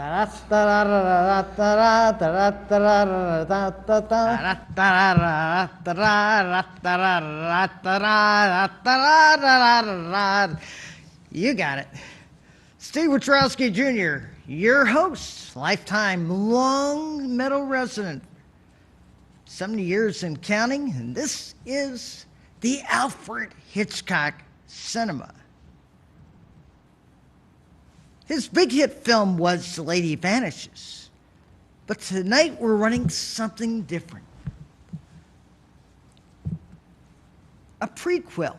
You got it. Steve Wachowski Jr., your host, lifetime Long Meadow resident, 70 years and counting, and this is the Alfred Hitchcock Cinema. His big hit film was The Lady Vanishes, but tonight we're running something different. A prequel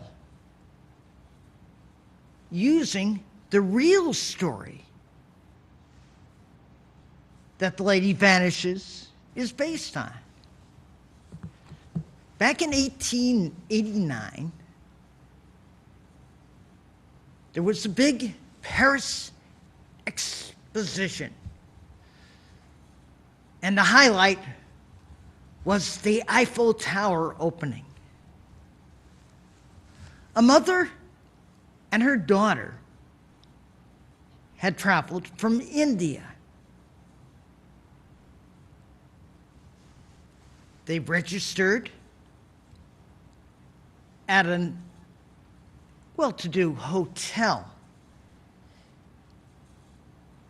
using the real story that The Lady Vanishes is based on. Back in 1889, there was a big Paris exposition, and the highlight was the Eiffel Tower opening. A mother and her daughter had traveled from India. They registered at an well-to-do hotel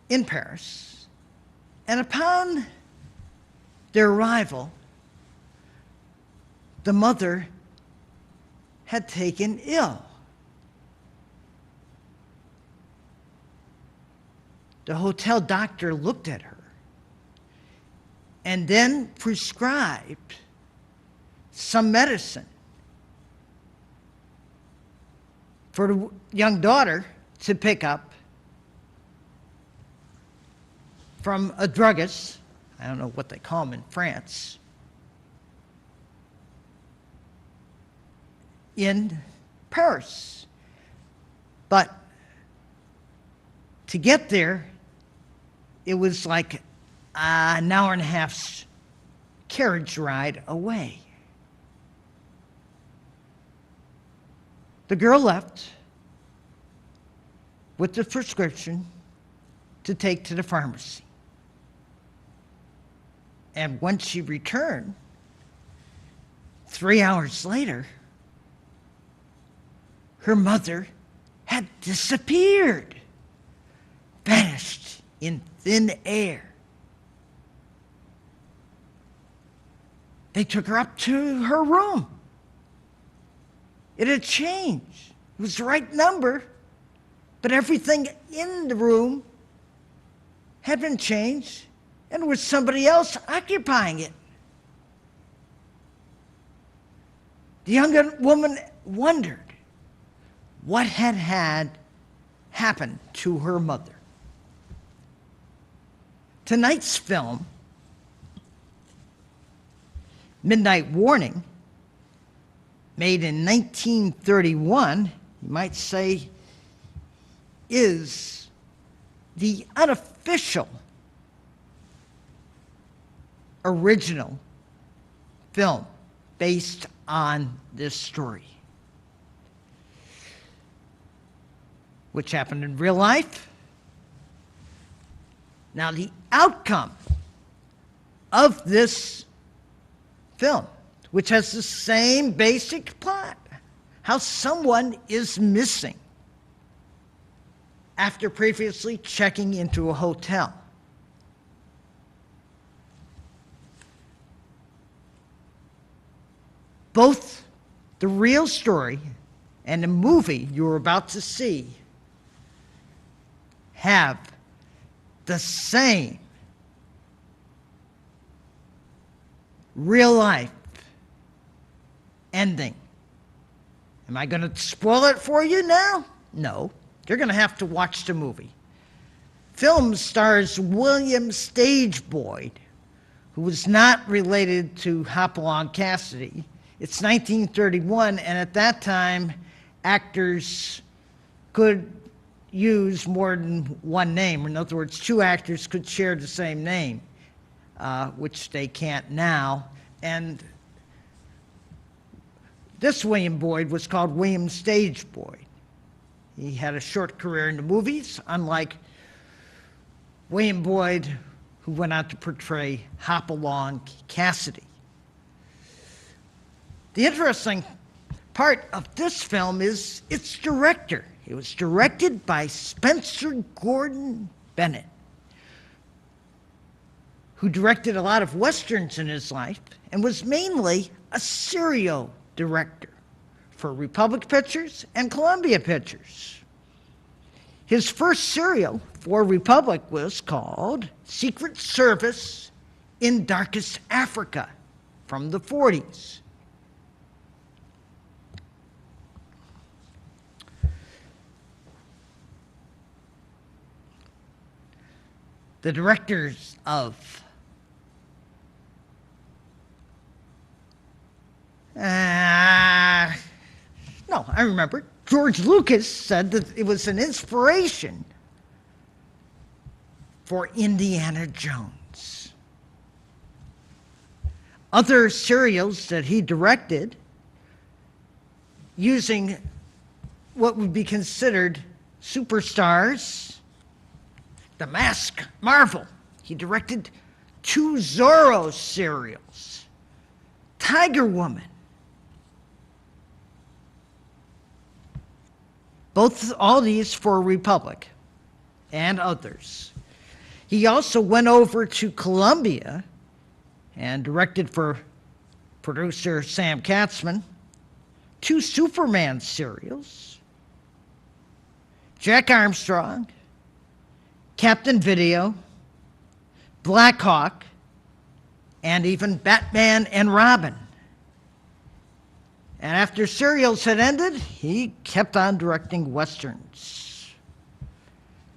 in Paris, and upon their arrival, the mother had taken ill. The hotel doctor looked at her and then prescribed some medicine for the young daughter to pick up from a druggist. I don't know what they call them in France, in Paris. But to get there, it was like an hour and a half's carriage ride away. The girl left with the prescription to take to the pharmacy. And when she returned, 3 hours later, her mother had disappeared, vanished in thin air. They took her up to her room. It had changed. It was the right number, but everything in the room had been changed, and there was somebody else occupying it. The young woman wondered what had happened to her mother. Tonight's film, Midnight Warning, made in 1931, you might say, is the unofficial original film based on this story, which happened in real life. Now, the outcome of this film, which has the same basic plot, how someone is missing after previously checking into a hotel. Both the real story and the movie you're about to see have the same real-life ending. Am I going to spoil it for you now? No. You're going to have to watch the movie. Film stars William Stage Boyd, who was not related to Hopalong Cassidy. It's 1931, and at that time, actors could use more than one name. In other words, two actors could share the same name, which they can't now. And this William Boyd was called William Stage Boyd. He had a short career in the movies, unlike William Boyd, who went on to portray Hopalong Cassidy. The interesting part of this film is its director. It was directed by Spencer Gordon Bennett, who directed a lot of westerns in his life and was mainly a serial director for Republic Pictures and Columbia Pictures. His first serial for Republic was called Secret Service in Darkest Africa from the 40s. The directors of no, I remember. George Lucas said that it was an inspiration for Indiana Jones. Other serials that he directed using what would be considered superstars, The Mask, Marvel. He directed 2 Zorro serials, Tiger Woman. All these for Republic and others. He also went over to Columbia and directed for producer Sam Katzman 2 Superman serials, Jack Armstrong, Captain Video, Black Hawk, and even Batman and Robin. And after serials had ended, he kept on directing westerns.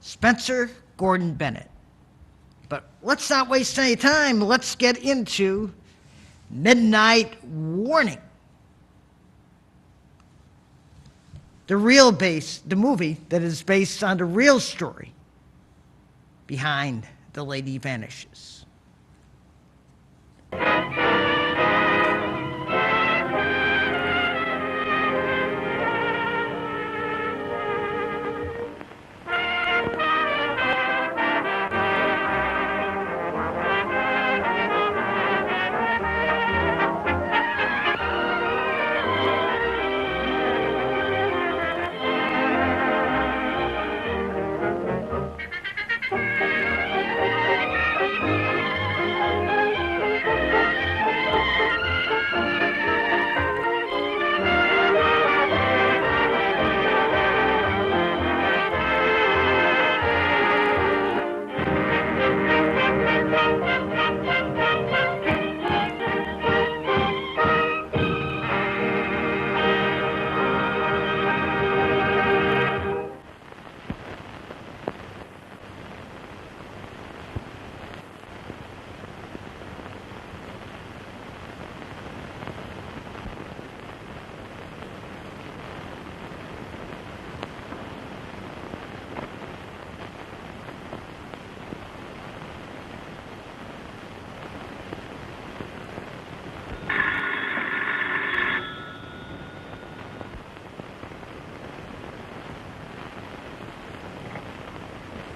Spencer Gordon Bennett. But let's not waste any time. Let's get into Midnight Warning. The movie that is based on the real story behind The Lady Vanishes.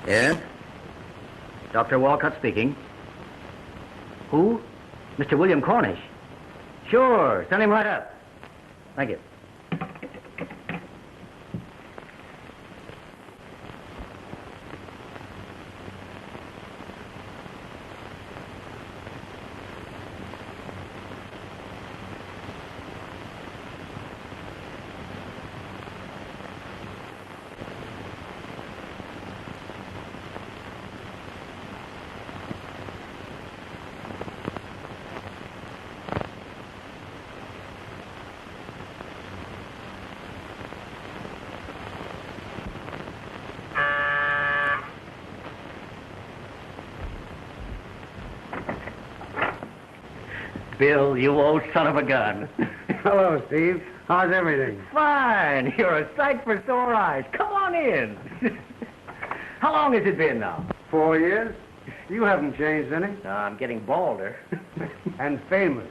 Yeah? Dr. Walcott speaking. Who? Mr. William Cornish. Sure, send him right up. Thank you. Bill, you old son of a gun. Hello, Steve. How's everything? Fine. You're a sight for sore eyes. Come on in. How long has it been now? 4 years. You haven't changed any. I'm getting balder. And famous.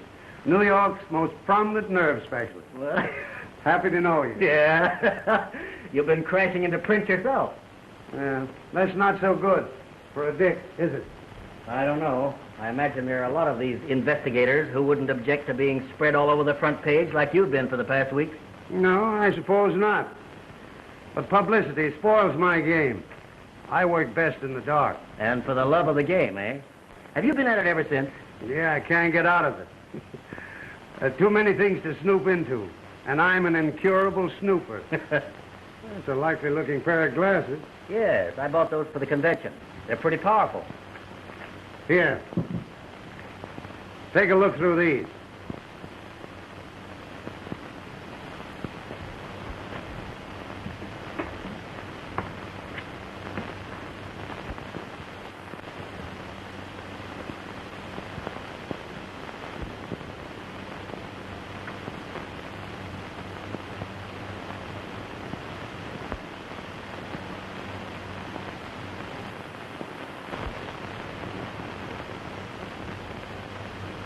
New York's most prominent nerve specialist. Well, Happy to know you. yeah. You've been crashing into print yourself. Yeah, that's not so good. for a dick, is it? I don't know. I imagine there are a lot of these investigators who wouldn't object to being spread all over the front page like you've been for the past week. No, I suppose not. But publicity spoils my game. I work best in the dark. And for the love of the game, eh? Have you been at it ever since? Yeah, I can't get out of it. There are too many things to snoop into, and I'm an incurable snooper. That's a likely-looking pair of glasses. Yes, I bought those for the convention. They're pretty powerful. Here. Take a look through these.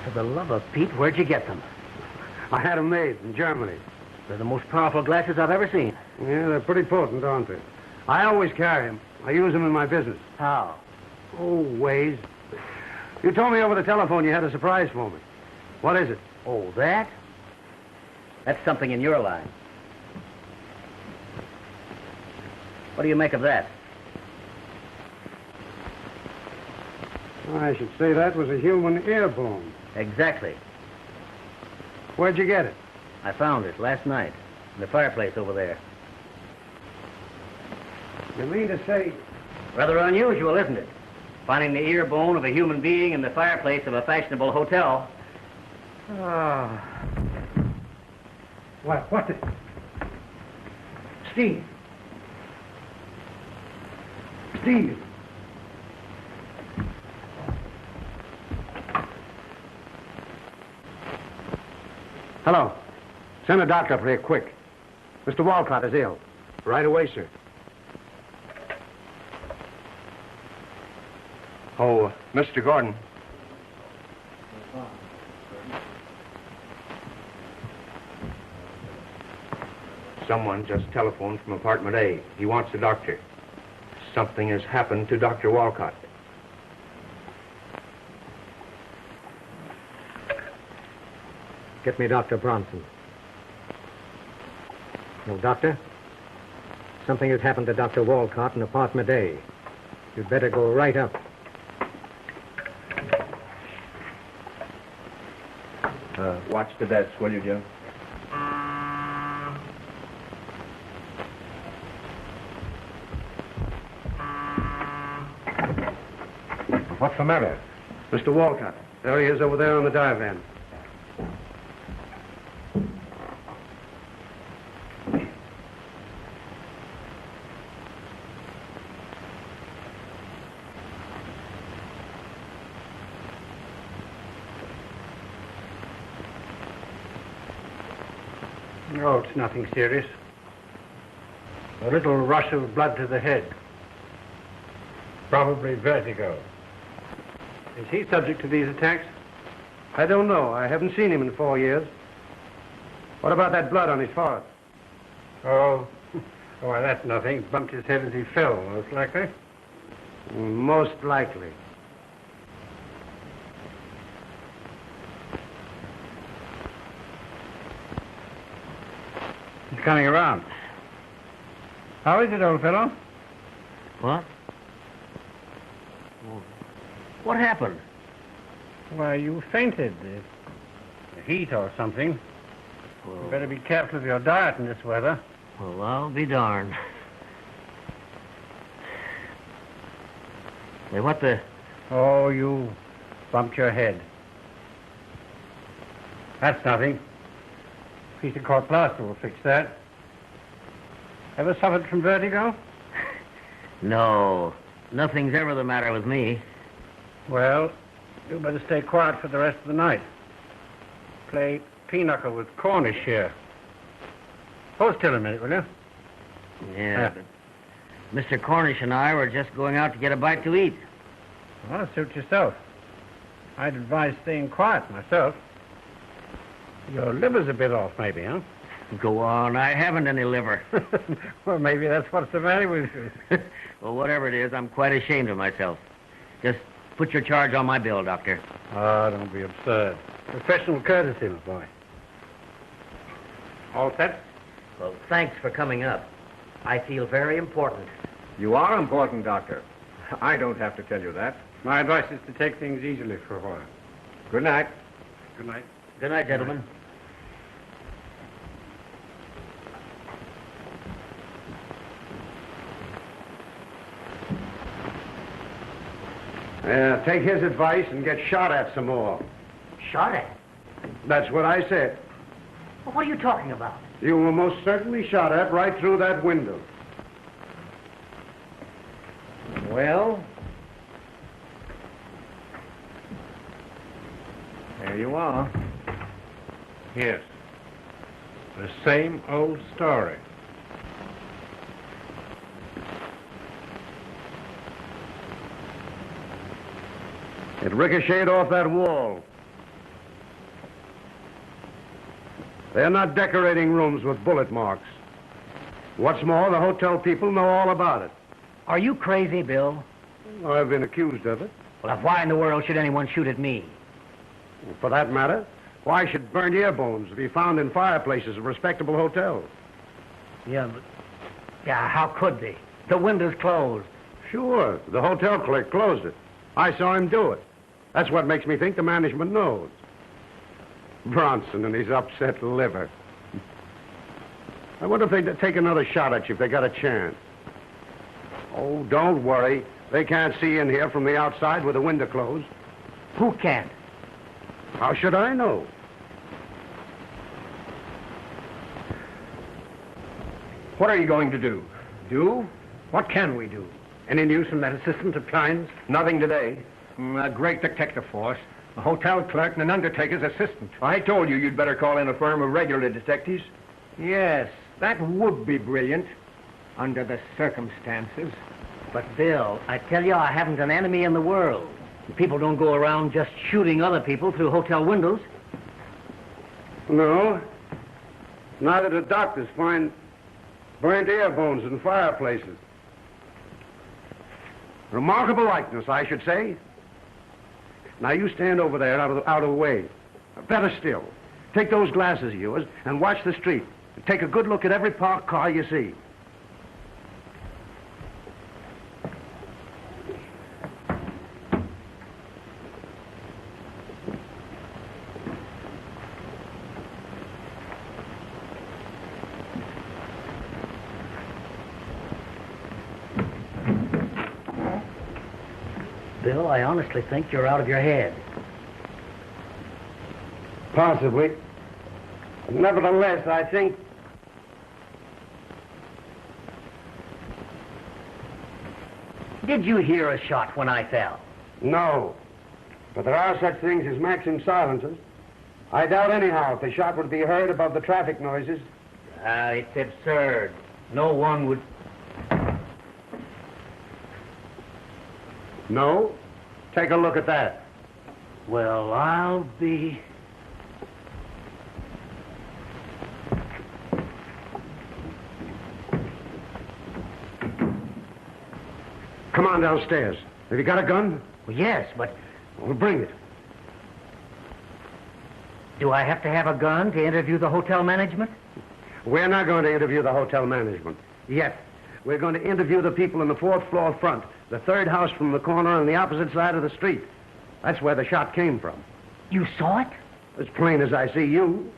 For the love of Pete, where'd you get them? I had them made in Germany. They're the most powerful glasses I've ever seen. Yeah, they're pretty potent, aren't they? I always carry them. I use them in my business. How? Oh, ways. You told me over the telephone you had a surprise for me. What is it? Oh, that? That's something in your line. What do you make of that? I should say that was a human ear bone. Exactly. Where'd you get it? I found it last night in the fireplace over there. You mean to say... Rather unusual, isn't it? Finding the ear bone of a human being in the fireplace of a fashionable hotel. Ah. What the... Steve. Steve. Hello. Send a doctor up here, quick. Mr. Walcott is ill. Right away, sir. Oh, Mr. Gordon. Someone just telephoned from apartment A. He wants a doctor. Something has happened to Dr. Walcott. Get me Dr. Bronson. No, Doctor? Something has happened to Dr. Walcott in apartment A. You'd better go right up. Watch the desk, will you, Jim? What's the matter? Mr. Walcott. There he is over there on the divan. No, it's nothing serious. A little rush of blood to the head. Probably vertigo. Is he subject to these attacks? I don't know. I haven't seen him in 4 years. What about that blood on his forehead? Oh, well, that's nothing. Bumped his head as he fell, most likely. Most likely. He's coming around. How is it, old fellow? What? What happened? Why, you fainted. The heat or something. You better be careful of your diet in this weather. Well, I'll be darned. Hey, what the... Oh, you bumped your head. That's nothing. Piece of court plaster will fix that. Ever suffered from vertigo? No, nothing's ever the matter with me. Well, you better stay quiet for the rest of the night. Play pinochle with Cornish here. Hold still a minute, will you? Yeah, but Mr. Cornish and I were just going out to get a bite to eat. Well, suit yourself. I'd advise staying quiet myself. Your liver's a bit off, maybe, huh? Go on, I haven't any liver. Well, maybe that's what's the matter with you. Well, whatever it is, I'm quite ashamed of myself. Just put your charge on my bill, Doctor. Oh, don't be absurd. Professional courtesy, my boy. All set? Well, thanks for coming up. I feel very important. You are important, Doctor. I don't have to tell you that. My advice is to take things easily for a while. Good night. Good night. Good night, gentlemen. Take his advice and get shot at some more. Shot at? That's what I said. Well, what are you talking about? You were most certainly shot at right through that window. Well, there you are. Yes. The same old story. It ricocheted off that wall. They're not decorating rooms with bullet marks. What's more, the hotel people know all about it. Are you crazy, Bill? I've been accused of it. Well, why in the world should anyone shoot at me? For that matter, why should burnt ear bones be found in fireplaces of respectable hotels? Yeah, how could they? The window's closed. Sure, the hotel clerk closed it. I saw him do it. That's what makes me think the management knows. Bronson and his upset liver. I wonder if they'd take another shot at you if they got a chance. Oh, don't worry. They can't see in here from the outside with the window closed. Who can't? How should I know? What are you going to do? Do? What can we do? Any news from that assistant of Klein's? Nothing today. A great detective force. A hotel clerk and an undertaker's assistant. I told you you'd better call in a firm of regular detectives. Yes, that would be brilliant, under the circumstances. But, Bill, I tell you, I haven't an enemy in the world. People don't go around just shooting other people through hotel windows. No. Neither do doctors find burnt ear bones in fireplaces. Remarkable likeness, I should say. Now, you stand over there out of the way. Better still, take those glasses of yours and watch the street. Take a good look at every parked car you see. Bill, I honestly think you're out of your head. Possibly. Nevertheless, I think... Did you hear a shot when I fell? No. But there are such things as Maxim silencers. I doubt anyhow if the shot would be heard above the traffic noises. It's absurd. No one would... No? Take a look at that. Well, I'll be... Come on downstairs. Have you got a gun? Well, yes, but Well, bring it. do I have to have a gun to interview the hotel management? We're not going to interview the hotel management. Yet. We're going to interview the people in the fourth floor front, the third house from the corner on the opposite side of the street. That's where the shot came from. You saw it? As plain as I see you.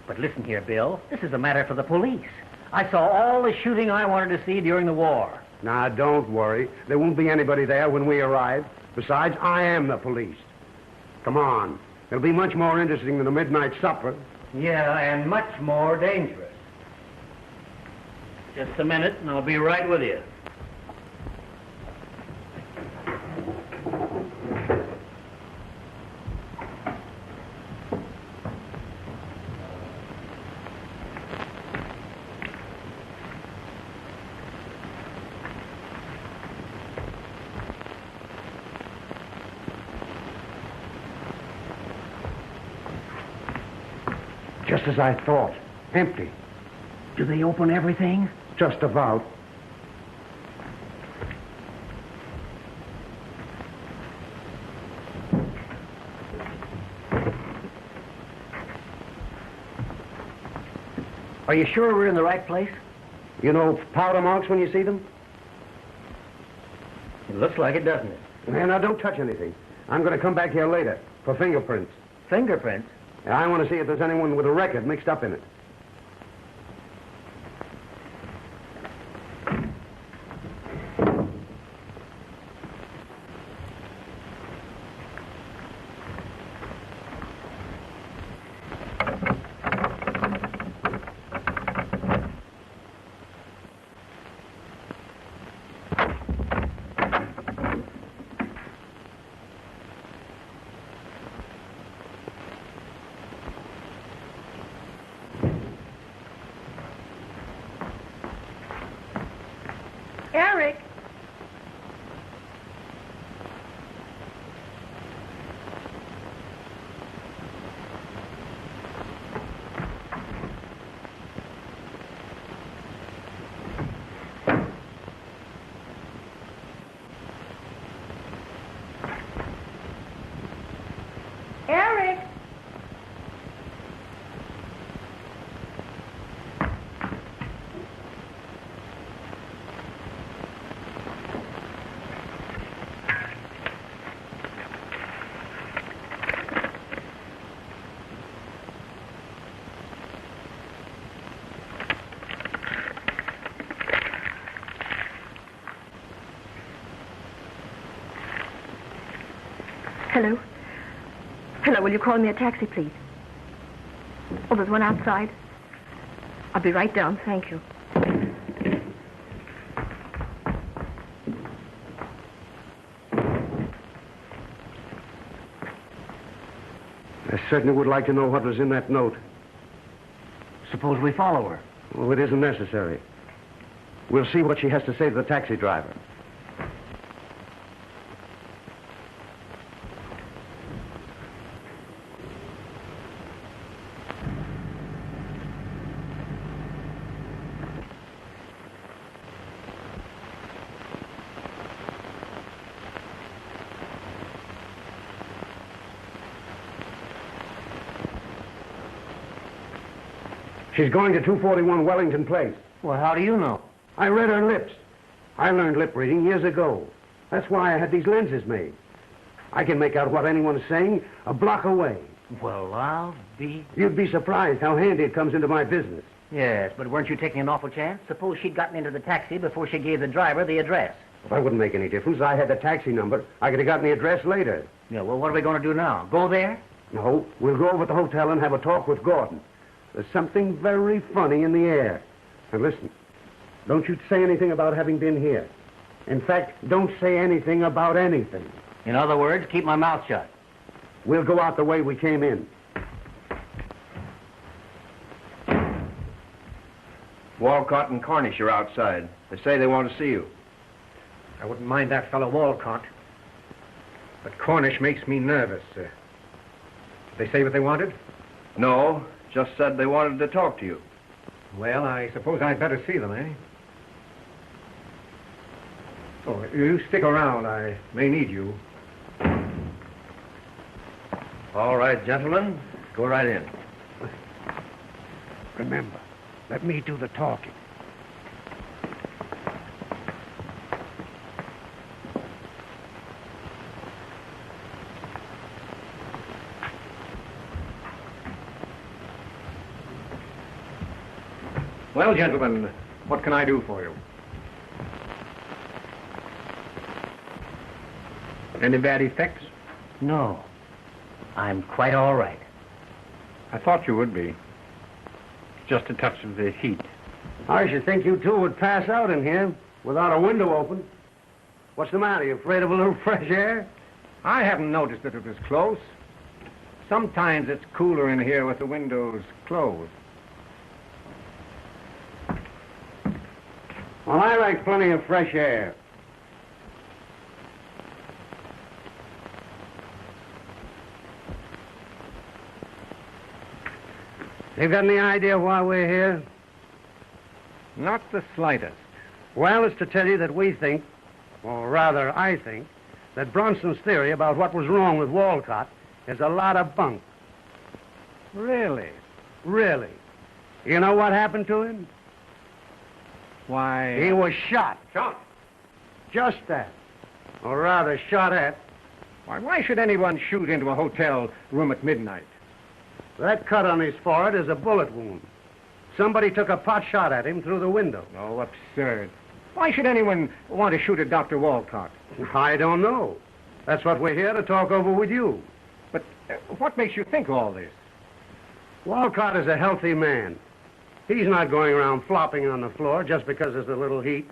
But listen here, Bill. This is a matter for the police. I saw all the shooting I wanted to see during the war. Now, don't worry. There won't be anybody there when we arrive. Besides, I am the police. Come on. It'll be much more interesting than a midnight supper. Yeah, and much more dangerous. Just a minute, and I'll be right with you. Just as I thought. Empty. Do they open everything? Just about. Are you sure we're in the right place? You know powder marks when you see them? It looks like it, doesn't it? Man, now don't touch anything. I'm going to come back here later for fingerprints. Fingerprints? And I want to see if there's anyone with a record mixed up in it. Eric. Eric. Hello? Hello, will you call me a taxi, please? Oh, there's one outside. I'll be right down, thank you. I certainly would like to know what was in that note. Suppose we follow her. Well, it isn't necessary. We'll see what she has to say to the taxi driver. She's going to 241 Wellington Place. Well, how do you know? I read her lips. I learned lip reading years ago. That's why I had these lenses made. I can make out what anyone is saying a block away. Well, I'll be... You'd be surprised how handy it comes into my business. Yes, but weren't you taking an awful chance? Suppose she'd gotten into the taxi before she gave the driver the address. Well, that wouldn't make any difference. I had the taxi number. I could have gotten the address later. Yeah, well, what are we going to do now? Go there? No, we'll go over to the hotel and have a talk with Gordon. There's something very funny in the air. And listen, don't you say anything about having been here. In fact, don't say anything about anything. In other words, keep my mouth shut. We'll go out the way we came in. Walcott and Cornish are outside. They say they want to see you. I wouldn't mind that fellow Walcott. But Cornish makes me nervous. Did they say what they wanted? No, just said they wanted to talk to you. Well, I suppose I'd better see them, eh? Oh, you stick around. I may need you. All right, gentlemen, go right in. Remember, let me do the talking. Well, gentlemen, what can I do for you? Any bad effects? No. I'm quite all right. I thought you would be. Just a touch of the heat. I should think you two would pass out in here without a window open. What's the matter? You afraid of a little fresh air? I haven't noticed that it was close. Sometimes it's cooler in here with the windows closed. Well, I like plenty of fresh air. You got any idea why we're here? Not the slightest. Well, it's to tell you that we think, or rather I think, that Bronson's theory about what was wrong with Walcott is a lot of bunk. Really? Really. You know what happened to him? Why... He was shot. Shot? Just that. Or rather, shot at. Why should anyone shoot into a hotel room at midnight? That cut on his forehead is a bullet wound. Somebody took a pot shot at him through the window. Oh, absurd. Why should anyone want to shoot at Dr. Walcott? I don't know. That's what we're here to talk over with you. But what makes you think all this? Walcott is a healthy man. He's not going around flopping on the floor just because there's a little heat.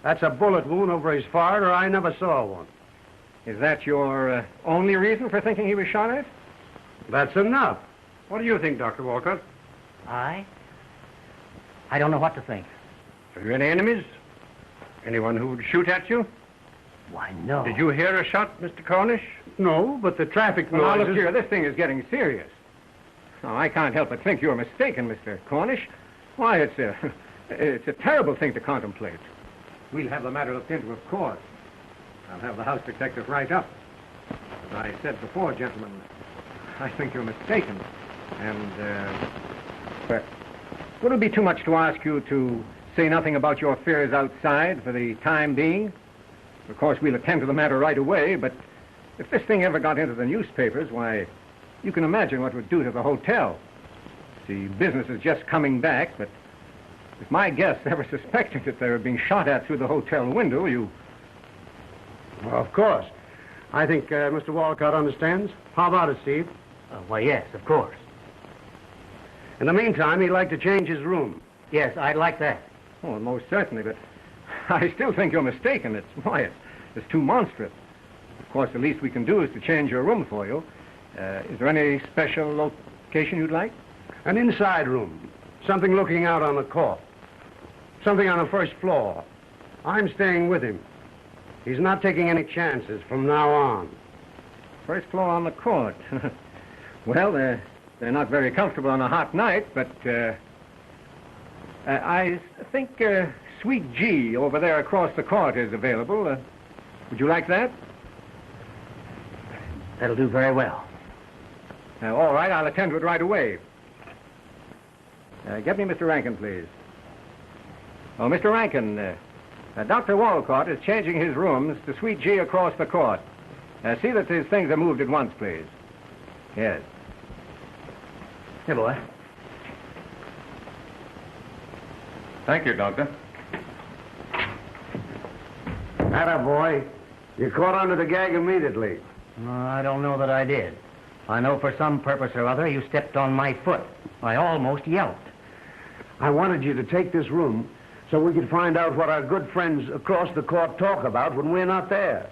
That's a bullet wound over his forehead, or I never saw one. Is that your only reason for thinking he was shot at? That's enough. What do you think, Dr. Walcott? I don't know what to think. Have you any enemies? Anyone who would shoot at you? Why, no. Did you hear a shot, Mr. Cornish? No, but the traffic Well, now, noises... look here, this thing is getting serious. Now, I can't help but think you're mistaken, Mr. Cornish. Why, it's a terrible thing to contemplate. We'll have the matter looked into, of course. I'll have the house detective write up. As I said before, gentlemen, I think you're mistaken. And, but would it be too much to ask you to say nothing about your fears outside for the time being? Of course, we'll attend to the matter right away, but if this thing ever got into the newspapers, why, you can imagine what it would do to the hotel. See, business is just coming back, but if my guests ever suspected that they were being shot at through the hotel window, you... Well, of course. I think Mr. Walcott understands. How about it, Steve? Why, yes, of course. In the meantime, he'd like to change his room. Yes, I'd like that. Oh, most certainly, but I still think you're mistaken. It's too monstrous. Of course, the least we can do is to change your room for you. Is there any special location you'd like? An inside room. Something looking out on the court. Something on the first floor. I'm staying with him. He's not taking any chances from now on. First floor on the court. Well, they're not very comfortable on a hot night, but I think Suite G over there across the court is available. Would you like that? That'll do very well. All right, I'll attend to it right away. Get me Mr. Rankin, please. Oh, Mr. Rankin, Dr. Walcott is changing his rooms to Suite G across the court. See that his things are moved at once, please. Yes. Here, boy. Thank you, Doctor. Attaboy. You caught on to the gag immediately. I don't know that I did. I know for some purpose or other you stepped on my foot. I almost yelped. I wanted you to take this room so we could find out what our good friends across the court talk about when we're not there.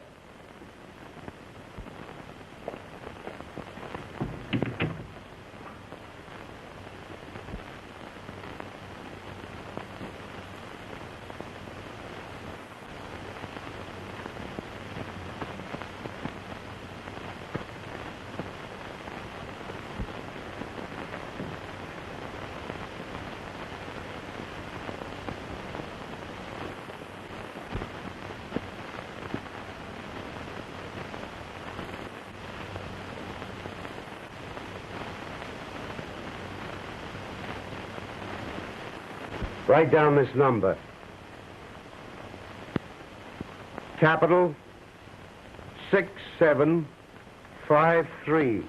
Write down this number. Capital 6753.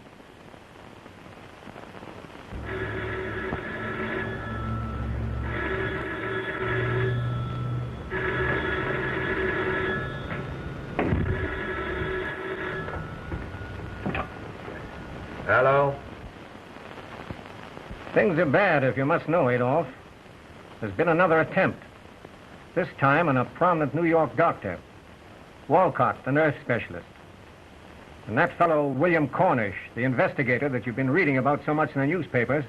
Hello? Things are bad, if you must know, Adolph. There's been another attempt. This time on a prominent New York doctor. Walcott, the nurse specialist. And that fellow, William Cornish, the investigator that you've been reading about so much in the newspapers,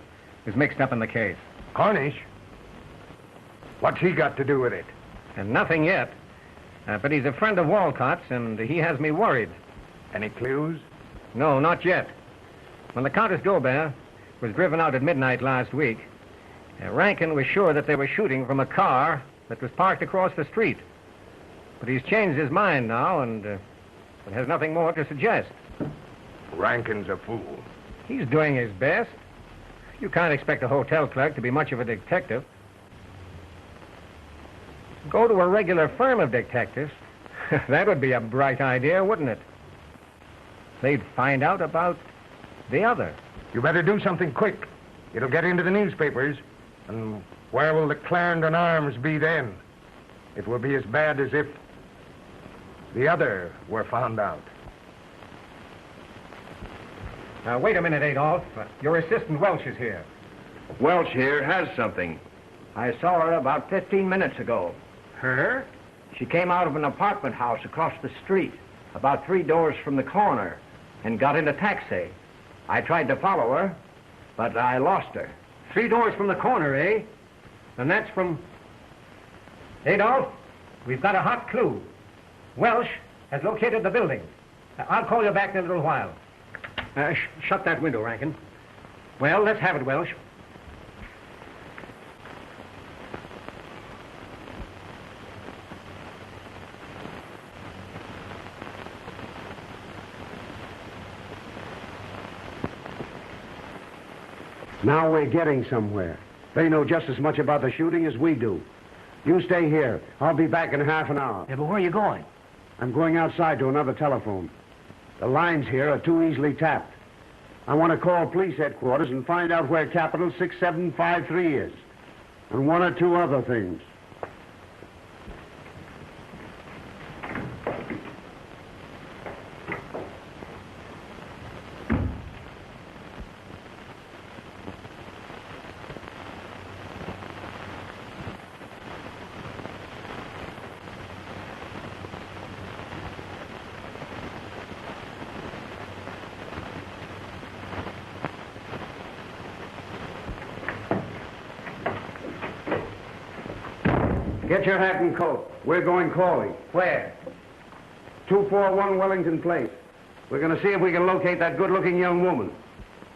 is mixed up in the case. Cornish? What's he got to do with it? And nothing yet. But he's a friend of Walcott's, and he has me worried. Any clues? No, not yet. When the Countess d'Aubert was driven out at midnight last week, Rankin was sure that they were shooting from a car that was parked across the street. But he's changed his mind now and has nothing more to suggest. Rankin's a fool. He's doing his best. You can't expect a hotel clerk to be much of a detective. Go to a regular firm of detectives. That would be a bright idea, wouldn't it? They'd find out about the other. You better do something quick. It'll get into the newspapers. And where will the Clarendon Arms be then? It will be as bad as if the other were found out. Now, wait a minute, Adolph. Your assistant Welch is here. Welch here has something. I saw her about 15 minutes ago. Her? She came out of an apartment house across the street, about 3 doors from the corner, and got in a taxi. I tried to follow her, but I lost her. 3 doors from the corner, eh? And that's from... Adolph, we've got a hot clue. Welsh has located the building. I'll call you back in a little while. Shut that window, Rankin. Well, let's have it, Welsh. Now we're getting somewhere. They know just as much about the shooting as we do. You stay here. I'll be back in half an hour. Yeah, but where are you going? I'm going outside to another telephone. The lines here are too easily tapped. I want to call police headquarters and find out where Capital 6753 is. And 1 or 2 other things. Get your hat and coat. We're going calling. Where? 241 Wellington Place. We're going to see if we can locate that good-looking young woman.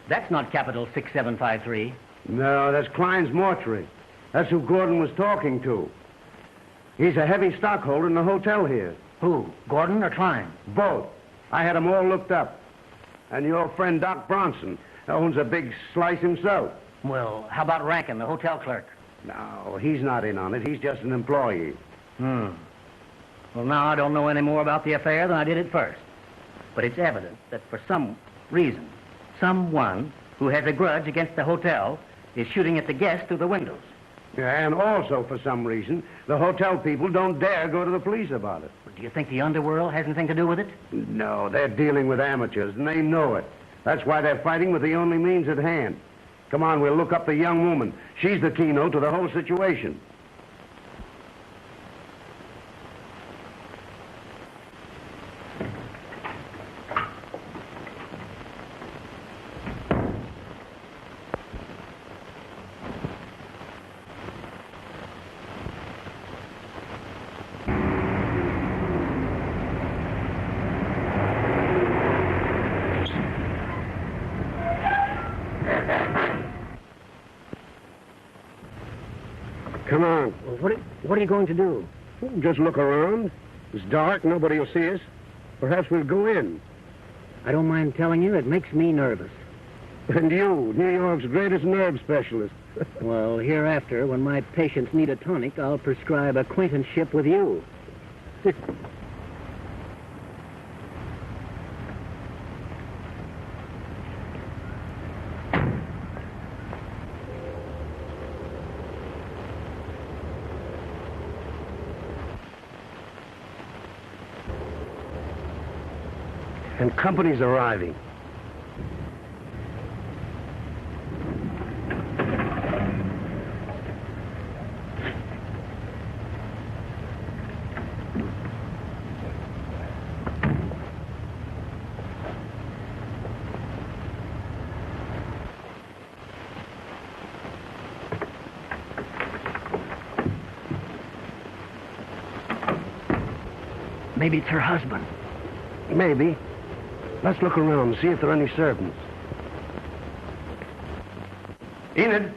That's not Capital 6753. No, that's Klein's mortuary. That's who Gordon was talking to. He's a heavy stockholder in the hotel here. Who, Gordon or Klein? Both. I had them all looked up. And your friend Doc Bronson owns a big slice himself. Well, how about Rankin, the hotel clerk? No, he's not in on it. He's just an employee. Well, now I don't know any more about the affair than I did at first. But it's evident that for some reason, someone who has a grudge against the hotel is shooting at the guests through the windows. Yeah, and also, for some reason, the hotel people don't dare go to the police about it. Do you think the underworld has anything to do with it? No, they're dealing with amateurs, and they know it. That's why they're fighting with the only means at hand. Come on, we'll look up the young woman. She's the keynote to the whole situation. Come on. Well, what are you going to do? Just look around. It's dark. Nobody will see us. Perhaps we'll go in. I don't mind telling you, it makes me nervous. And you, New York's greatest nerve specialist. Well, hereafter, when my patients need a tonic, I'll prescribe acquaintanceship with you. And company's arriving. Maybe it's her husband. Maybe. Let's look around and see if there are any servants. Enid.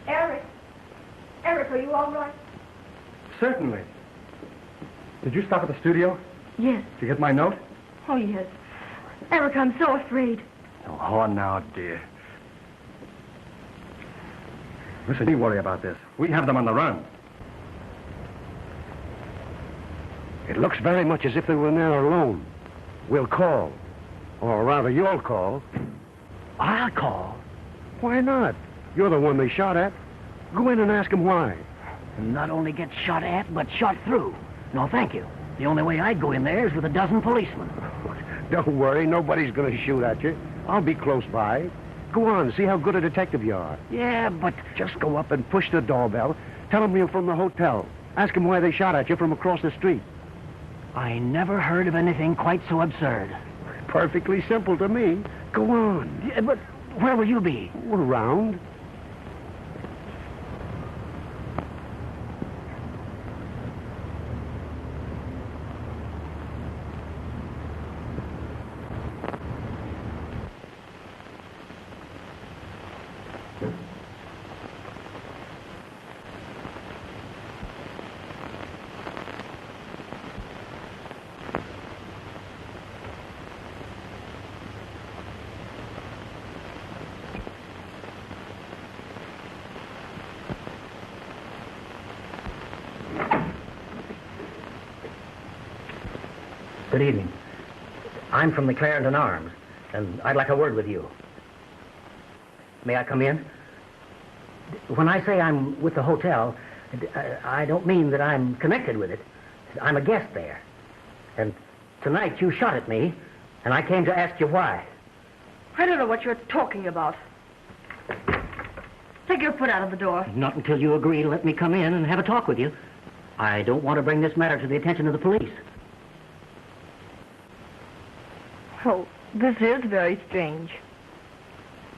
Eric. Eric, are you all right? Certainly. Did you stop at the studio Yes. to get my note? Oh, yes. Eric, I'm so afraid. Oh, now, dear. Listen, you worry about this. We have them on the run. It looks very much as if they were in there alone. We'll call. Or rather, you'll call. I'll call. Why not? You're the one they shot at. Go in and ask them why. Not only get shot at, but shot through. No, thank you. The only way I'd go in there is with a dozen policemen. Don't worry, nobody's going to shoot at you. I'll be close by. Go on, see how good a detective you are. Yeah, but... Just go up and push the doorbell. Tell them you're from the hotel. Ask them why they shot at you from across the street. I never heard of anything quite so absurd. Perfectly simple to me. Go on. Yeah, but where will you be? Around. Good evening. I'm from the Clarendon Arms, and I'd like a word with you. May I come in? When I say I'm with the hotel, I don't mean that I'm connected with it. I'm a guest there. And tonight you shot at me, and I came to ask you why. I don't know what you're talking about. Take your foot out of the door. Not until you agree to let me come in and have a talk with you. I don't want to bring this matter to the attention of the police. Oh, this is very strange.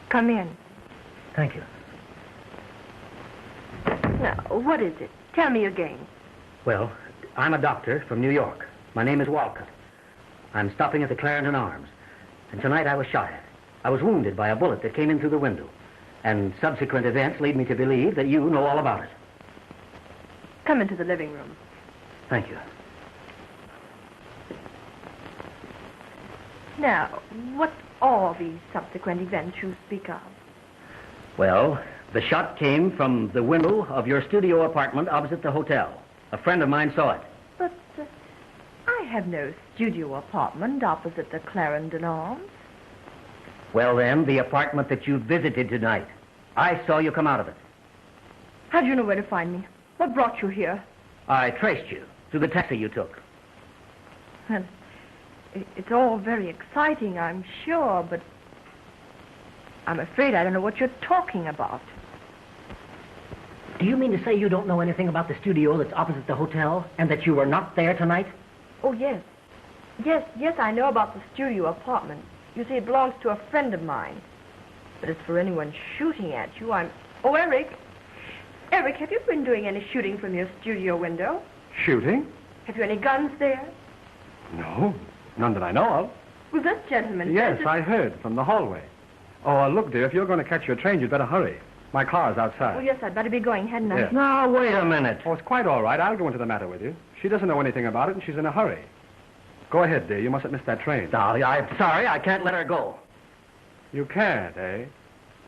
Come in. Thank you. Now, what is it? Tell me again. Well, I'm a doctor from New York. My name is Walcott. I'm stopping at the Clarendon Arms. And tonight I was shot at. I was wounded by a bullet that came in through the window. And subsequent events lead me to believe that you know all about it. Come into the living room. Thank you. Now, what are these subsequent events you speak of? Well, the shot came from the window of your studio apartment opposite the hotel. A friend of mine saw it. But I have no studio apartment opposite the Clarendon Arms. Well, then, the apartment that you visited tonight. I saw you come out of it. How do you know where to find me? What brought you here? I traced you to the taxi you took. Well, it's all very exciting, I'm sure, but I'm afraid I don't know what you're talking about. Do you mean to say you don't know anything about the studio that's opposite the hotel and that you were not there tonight? Oh, yes. Yes, I know about the studio apartment. You see, it belongs to a friend of mine. But as for anyone shooting at you, Oh, Eric! Eric, have you been doing any shooting from your studio window? Shooting? Have you any guns there? No, none that I know of. Well, this gentleman Yes, says I heard from the hallway. Oh, look, dear, if you're going to catch your train, you'd better hurry. My car's outside. Oh, yes, I'd better be going, hadn't I? Yes. Now, wait a minute. Oh, it's quite all right. I'll go into the matter with you. She doesn't know anything about it, and she's in a hurry. Go ahead, dear. You mustn't miss that train. No, I'm sorry. I can't let her go. You can't, eh?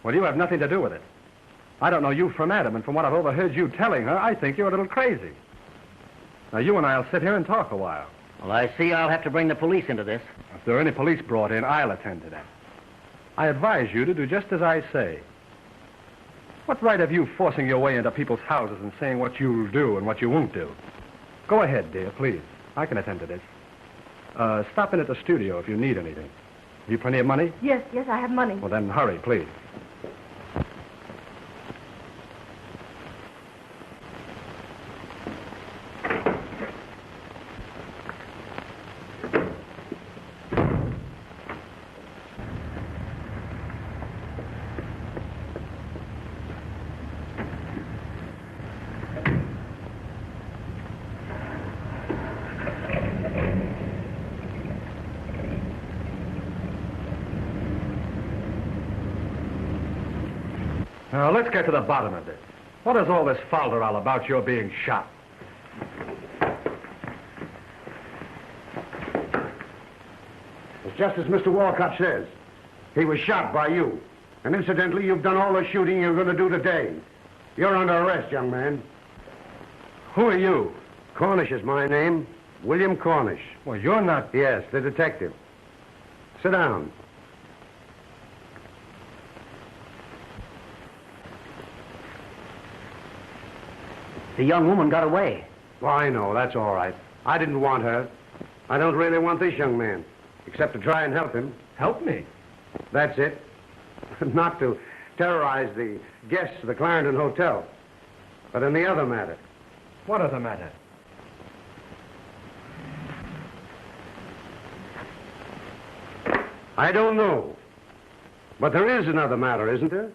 Well, you have nothing to do with it. I don't know you from Adam, and from what I've overheard you telling her, I think you're a little crazy. Now, you and I'll sit here and talk a while. Well, I see I'll have to bring the police into this. If there are any police brought in, I'll attend to that. I advise you to do just as I say. What right have you forcing your way into people's houses and saying what you'll do and what you won't do? Go ahead, dear, please. I can attend to this. Stop in at the studio if you need anything. Have you plenty of money? Yes, I have money. Well, then hurry, please. Now, let's get to the bottom of this. What is all this falderall about your being shot? It's just as Mr. Walcott says. He was shot by you. And incidentally, you've done all the shooting you're going to do today. You're under arrest, young man. Who are you? Cornish is my name. William Cornish. Well, you're not... Yes, the detective. Sit down. The young woman got away. Well, I know. That's all right. I didn't want her. I don't really want this young man, except to try and help him. Help me. That's it. Not to terrorize the guests of the Clarendon Hotel, but in the other matter. What other matter? I don't know. But there is another matter, isn't there?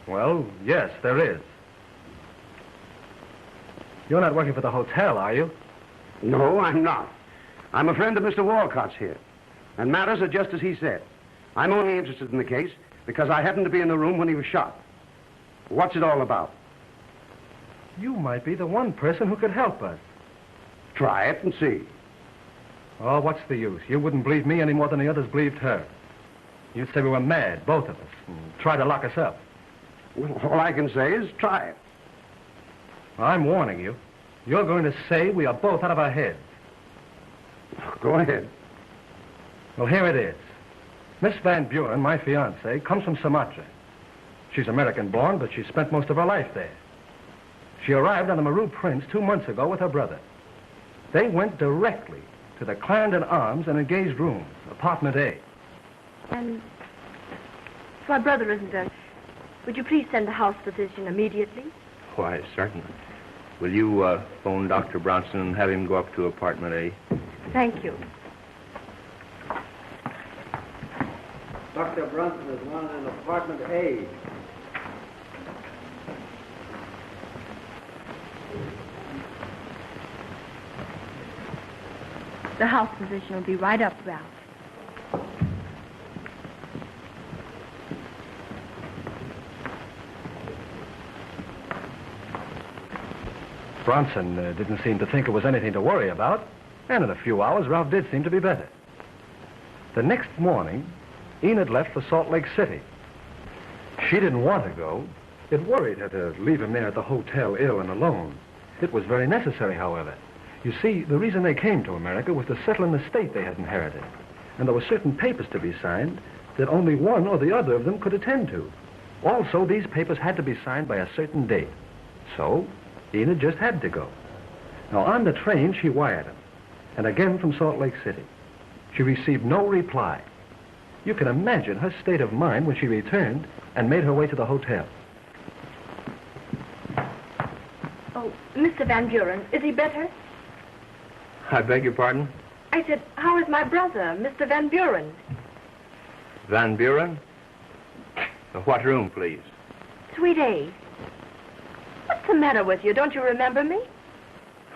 Well, yes, there is. You're not working for the hotel, are you? No, I'm not. I'm a friend of Mr. Walcott's here. And matters are just as he said. I'm only interested in the case because I happened to be in the room when he was shot. What's it all about? You might be the one person who could help us. Try it and see. Oh, what's the use? You wouldn't believe me any more than the others believed her. You'd say we were mad, both of us, and try to lock us up. Well, all I can say is try it. I'm warning you. You're going to say we are both out of our heads. Go ahead. Well, here it is. Miss Van Buren, my fiancée, comes from Sumatra. She's American-born, but she spent most of her life there. She arrived on the Maru Prince 2 months ago with her brother. They went directly to the Clarendon Arms and engaged rooms, apartment A. And if my brother isn't there, would you please send the house physician immediately? Why, certainly. Will you phone Dr. Bronson and have him go up to apartment A? Thank you. Dr. Brunson is wanted in apartment A. The house physician will be right up, Ralph. Bronson didn't seem to think it was anything to worry about, and in a few hours, Ralph did seem to be better. The next morning, Enid left for Salt Lake City. She didn't want to go. It worried her to leave him there at the hotel ill and alone. It was very necessary, however. You see, the reason they came to America was to settle an estate they had inherited. And there were certain papers to be signed that only one or the other of them could attend to. Also, these papers had to be signed by a certain date. So, Enid just had to go. Now, on the train, she wired him. And again from Salt Lake City. She received no reply. You can imagine her state of mind when she returned and made her way to the hotel. Oh, Mr. Van Buren, is he better? I beg your pardon? I said, how is my brother, Mr. Van Buren? Van Buren? What room, please? Suite A. What's the matter with you? Don't you remember me?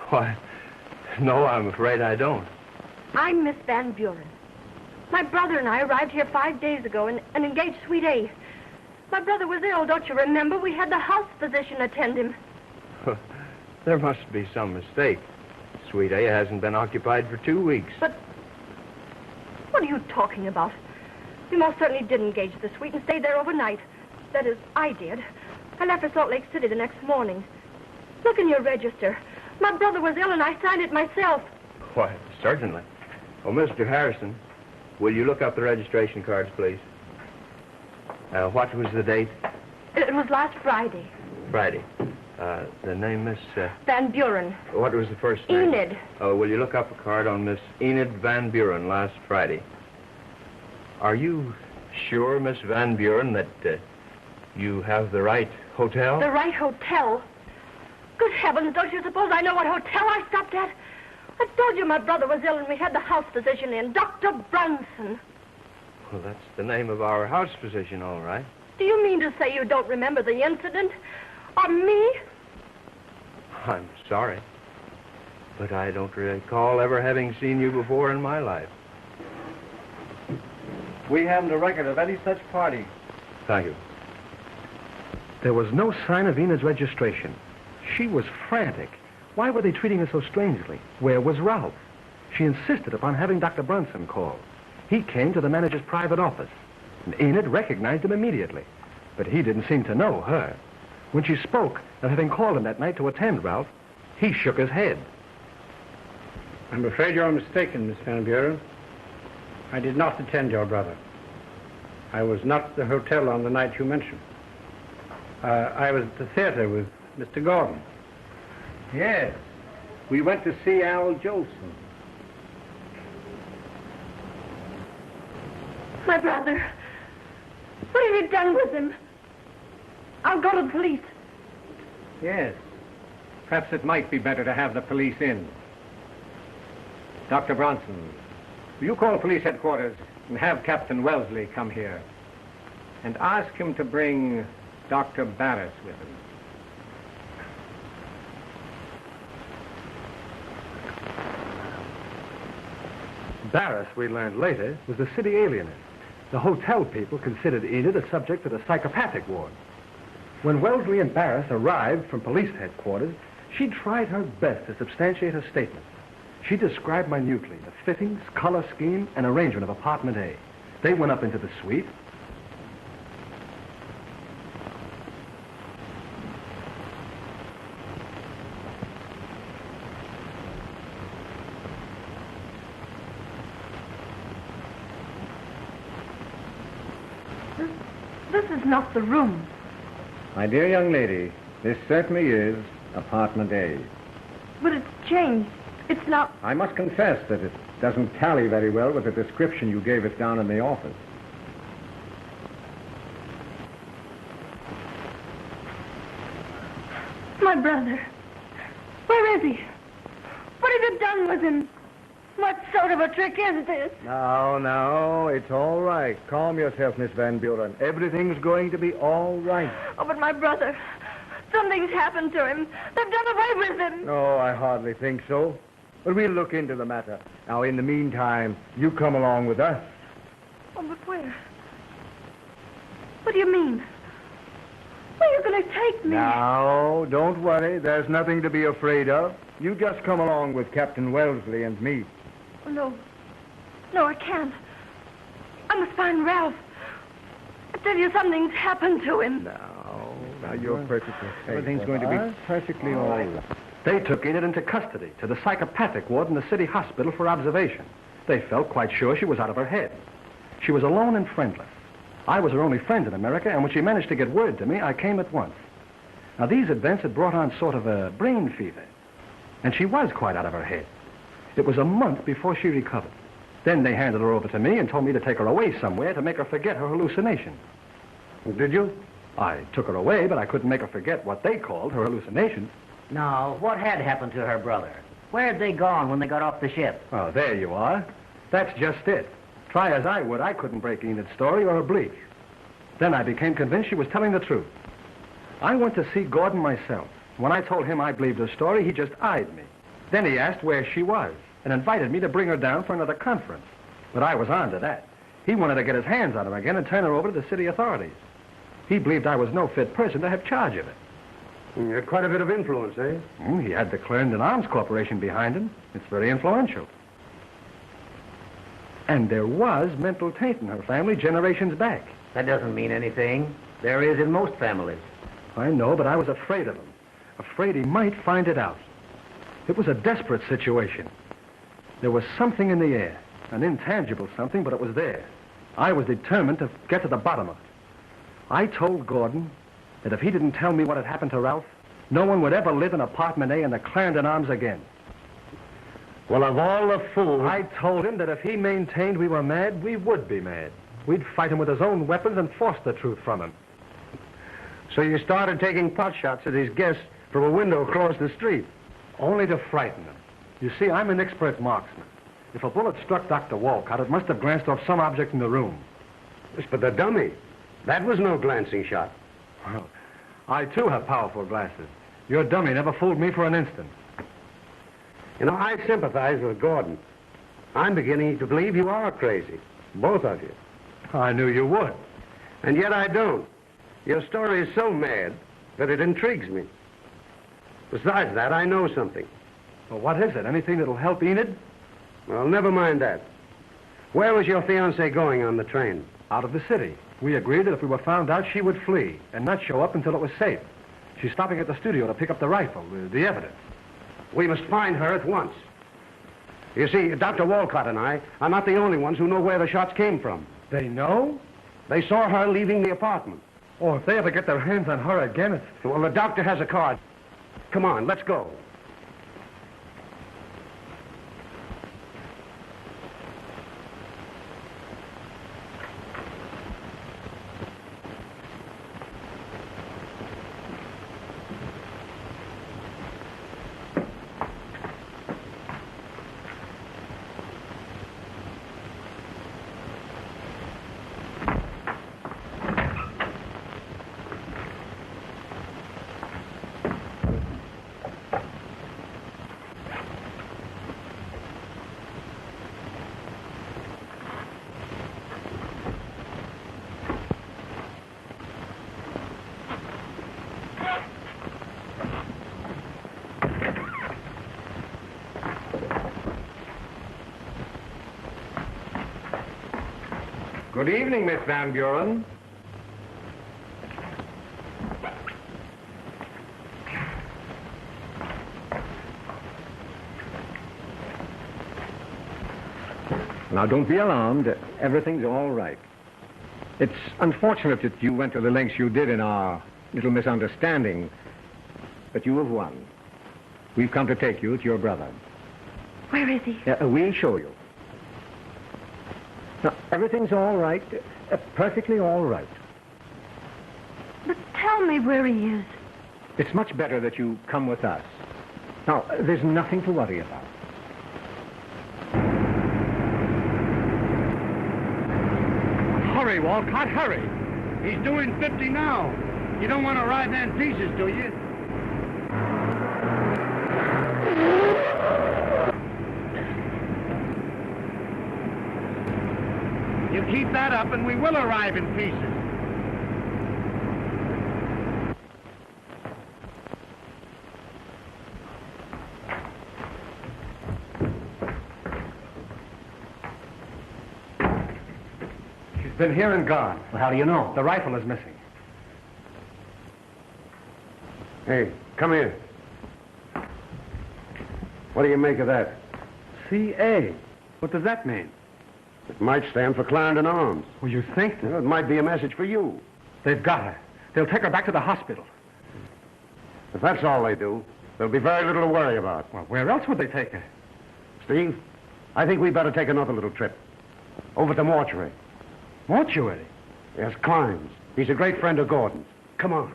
Why, no, I'm afraid I don't. I'm Miss Van Buren. My brother and I arrived here 5 days ago and engaged Suite A. My brother was ill, don't you remember? We had the house physician attend him. There must be some mistake. Suite A hasn't been occupied for 2 weeks. But what are you talking about? We most certainly did engage the suite and stayed there overnight. That is, I did. I left for Salt Lake City the next morning. Look in your register. My brother was ill and I signed it myself. Why, certainly. Oh, Mr. Harrison, will you look up the registration cards, please? What was the date? It was last Friday. Friday. The name, Miss... Van Buren. What was the first name? Enid. Oh, will you look up a card on Miss Enid Van Buren last Friday? Are you sure, Miss Van Buren, that you have the right hotel? The right hotel? Good heavens, don't you suppose I know what hotel I stopped at? I told you my brother was ill and we had the house physician in, Dr. Brunson. Well, that's the name of our house physician, all right. Do you mean to say you don't remember the incident? Or me? I'm sorry, but I don't recall ever having seen you before in my life. We haven't a record of any such party. Thank you. There was no sign of Enid's registration. She was frantic. Why were they treating her so strangely? Where was Ralph? She insisted upon having Dr. Brunson call. He came to the manager's private office, and Enid recognized him immediately. But he didn't seem to know her. When she spoke of having called him that night to attend Ralph, he shook his head. I'm afraid you're mistaken, Miss Van Buren. I did not attend your brother. I was not at the hotel on the night you mentioned. I was at the theater with Mr. Gordon. Yes. We went to see Al Jolson. My brother. What have you done with him? I'll go to the police. Yes. Perhaps it might be better to have the police in. Dr. Bronson, will you call police headquarters and have Captain Wellesley come here and ask him to bring Dr. Barris with him? Barris, we learned later, was the city alienist. The hotel people considered Enid a subject for the psychopathic ward. When Wellesley and Barris arrived from police headquarters, she tried her best to substantiate her statement. She described minutely the fittings, color scheme, and arrangement of apartment A. They went up into the suite. This is not the room. My dear young lady, this certainly is apartment A. But it's changed. It's not... I must confess that it doesn't tally very well with the description you gave us down in the office. My brother. Where is he? What have you done with him? What sort of a trick is this? No, it's all right. Calm yourself, Miss Van Buren. Everything's going to be all right. Oh, but my brother. Something's happened to him. They've done away with him. No, I hardly think so. But we'll look into the matter. Now, in the meantime, you come along with us. Oh, but where? What do you mean? Where are you going to take me? Now, don't worry. There's nothing to be afraid of. You just come along with Captain Wellesley and me. Oh, no. No, I can't. I must find Ralph. I tell you, something's happened to him. Now you're perfectly safe. Everything's going to be perfectly all right. They took Enid into custody to the psychopathic ward in the city hospital for observation. They felt quite sure she was out of her head. She was alone and friendless. I was her only friend in America, and when she managed to get word to me, I came at once. Now, these events had brought on sort of a brain fever, and she was quite out of her head. It was a month before she recovered. Then they handed her over to me and told me to take her away somewhere to make her forget her hallucination. Did you? I took her away, but I couldn't make her forget what they called her hallucination. Now, what had happened to her brother? Where had they gone when they got off the ship? Oh, there you are. That's just it. Try as I would, I couldn't break Enid's story or oblique. Then I became convinced she was telling the truth. I went to see Gordon myself. When I told him I believed her story, he just eyed me. Then he asked where she was and invited me to bring her down for another conference. But I was on to that. He wanted to get his hands on her again and turn her over to the city authorities. He believed I was no fit person to have charge of it. You had quite a bit of influence, eh? He had the Clarendon Arms Corporation behind him. It's very influential. And there was mental taint in her family generations back. That doesn't mean anything. There is in most families. I know, but I was afraid of him. Afraid he might find it out. It was a desperate situation. There was something in the air. An intangible something, but it was there. I was determined to get to the bottom of it. I told Gordon that if he didn't tell me what had happened to Ralph, no one would ever live in apartment A in the Clarendon Arms again. Well, of all the fools... I told him that if he maintained we were mad, we would be mad. We'd fight him with his own weapons and force the truth from him. So you started taking pot shots at his guests from a window across the street? Only to frighten them. You see, I'm an expert marksman. If a bullet struck Dr. Walcott, it must have glanced off some object in the room. Yes, but the dummy, that was no glancing shot. Well, I, too, have powerful glasses. Your dummy never fooled me for an instant. You know, I sympathize with Gordon. I'm beginning to believe you are crazy, both of you. I knew you would. And yet I don't. Your story is so mad that it intrigues me. Besides that, I know something. Well, what is it? Anything that'll help Enid? Well, never mind that. Where was your fiancée going on the train? Out of the city. We agreed that if we were found out, she would flee and not show up until it was safe. She's stopping at the studio to pick up the rifle, the evidence. We must find her at once. You see, Dr. Walcott and I are not the only ones who know where the shots came from. They know? They saw her leaving the apartment. Oh, if they ever get their hands on her again, it's... Well, the doctor has a card. Come on, let's go. Good evening, Miss Van Buren. Now, don't be alarmed. Everything's all right. It's unfortunate that you went to the lengths you did in our little misunderstanding, but you have won. We've come to take you to your brother. Where is he? We'll show you. Now, everything's all right. Perfectly all right. But tell me where he is. It's much better that you come with us. Now, there's nothing to worry about. Hurry, Walcott, hurry. He's doing 50 now. You don't want to ride in pieces, do you? You keep that up and we will arrive in pieces. She's been here and gone. Well, how do you know? The rifle is missing. Hey, come here. What do you make of that? C.A. What does that mean? It might stand for Clarendon Arms. Well, you think? It might be a message for you. They've got her. They'll take her back to the hospital. If that's all they do, there'll be very little to worry about. Well, where else would they take her? Steve, I think we better take another little trip. Over to Mortuary. Mortuary? Yes, Clines. He's a great friend of Gordon's. Come on.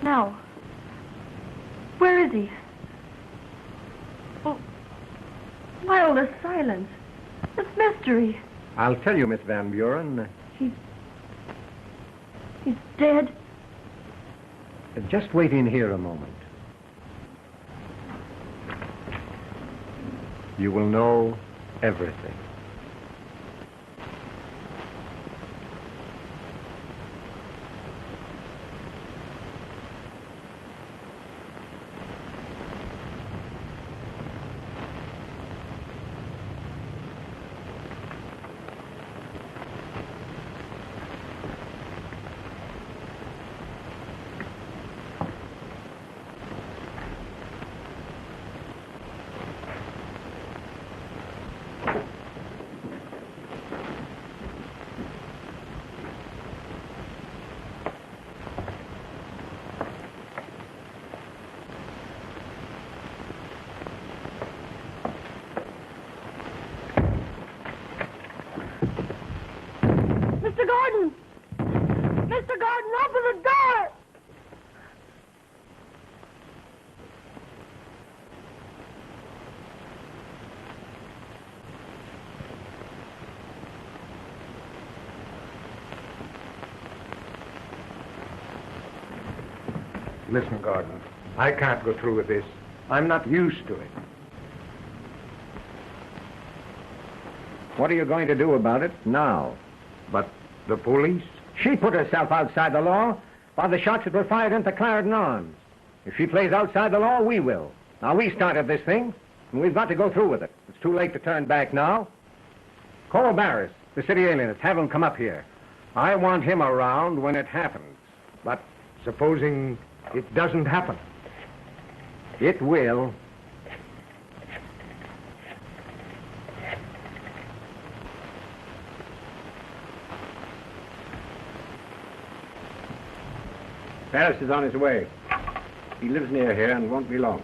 Now, where is he? Oh, why all this silence? This mystery. I'll tell you, Miss Van Buren. He's dead. Just wait in here a moment. You will know everything. Mr. Gordon! Mr. Gordon, open the door! Listen, Gordon. I can't go through with this. I'm not used to it. What are you going to do about it now? But the police? She put herself outside the law while the shots that were fired into Clarendon Arms. If she plays outside the law, we will. Now, we started this thing, and we've got to go through with it. It's too late to turn back now. Call Barris, the city alienist. Have him come up here. I want him around when it happens. But supposing it doesn't happen? It will. Barris is on his way. He lives near here and won't be long.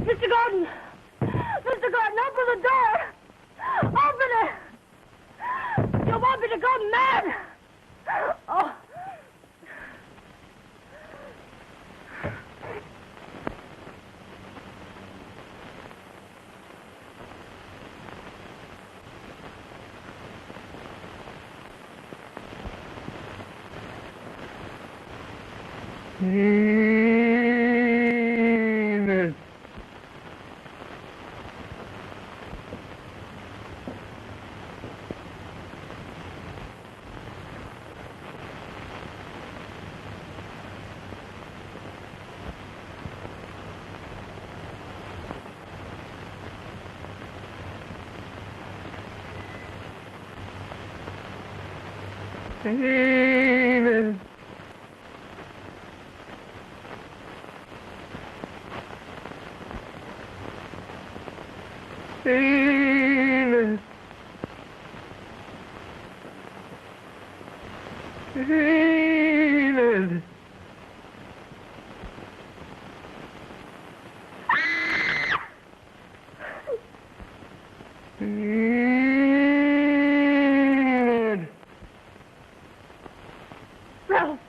Mr. Gordon! Mr. Gordon, open the door! Open it! You want me to go mad? Oh. Ralph!